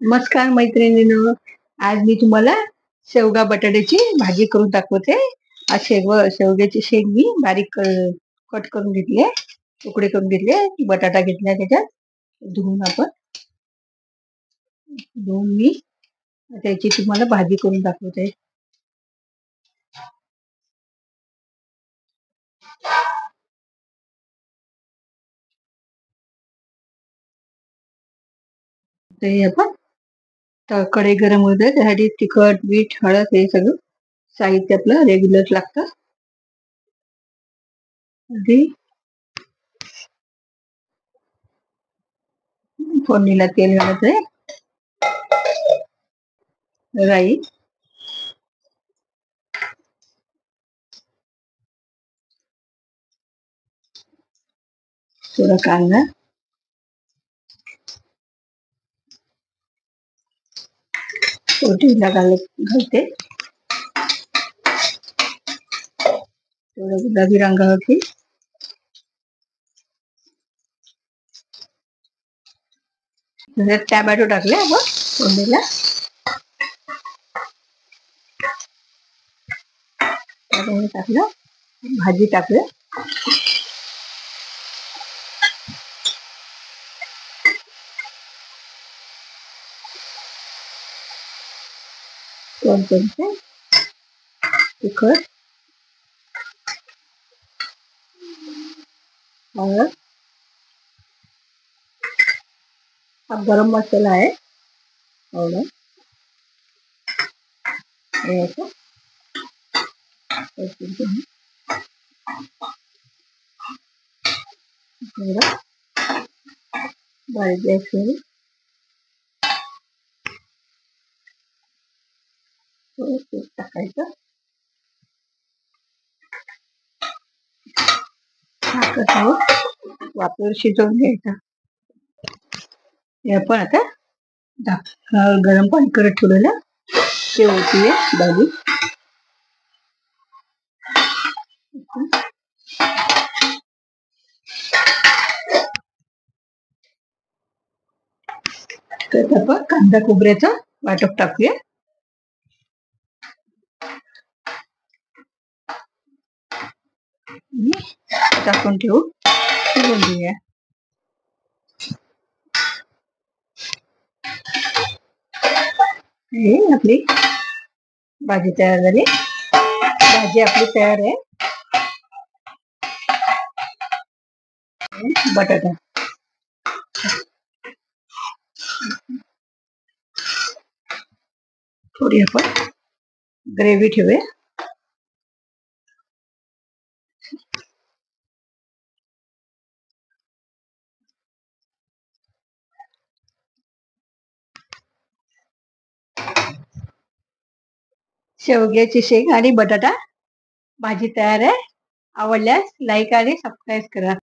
नमस्कार मैत्रिणींनो. आज मी तुम्हाला शेवगा बटाट्याची भाजी करून दाखवते. आज शेवग्याची शेंग मी बारीक कट करून घेतली, तुकडे करून घेतले. बटाटा घेतला, त्याच्यात धुवून मी त्याची तुम्हाला भाजी करून दाखवते. ते आपण कढई गरम होते, त्यासाठी तिखट, मीठ, हळद हे सगळं साहित्य आपलं रेग्युलर लागतं. आधी फोडणीला तेल घालायचंय. राई, थोडा कांदा, फोडणीला घालते. थोडं गुलाबी रंगावरती टॅमॅटो टाकले आपण फोडणीला. टाकलं, भाजी टाकलं. दोन चमचे तिखट, हळद, हा गरम मसाला आहे एवढं बारीक गॅसवर तूप टाकायचं. वापर शिजवून घ्यायचा. हे आपण आता गरम पाणी करत ठेवलेलं ते होतीये भाजी. तर आपण कांदा खोबऱ्याचं वाटप टाकूया. टाकून ठेवू, शिजवून घेऊया. हे आपली भाजी तयार झाली. भाजी आपली तयार आहे. बटाटा थोडी आपण ग्रेव्ही ठेवूया. शेवग्याची शेंग आणि बटाटा भाजी तयार आहे. आवडल्यास लाईक आणि सबस्क्राईब करा.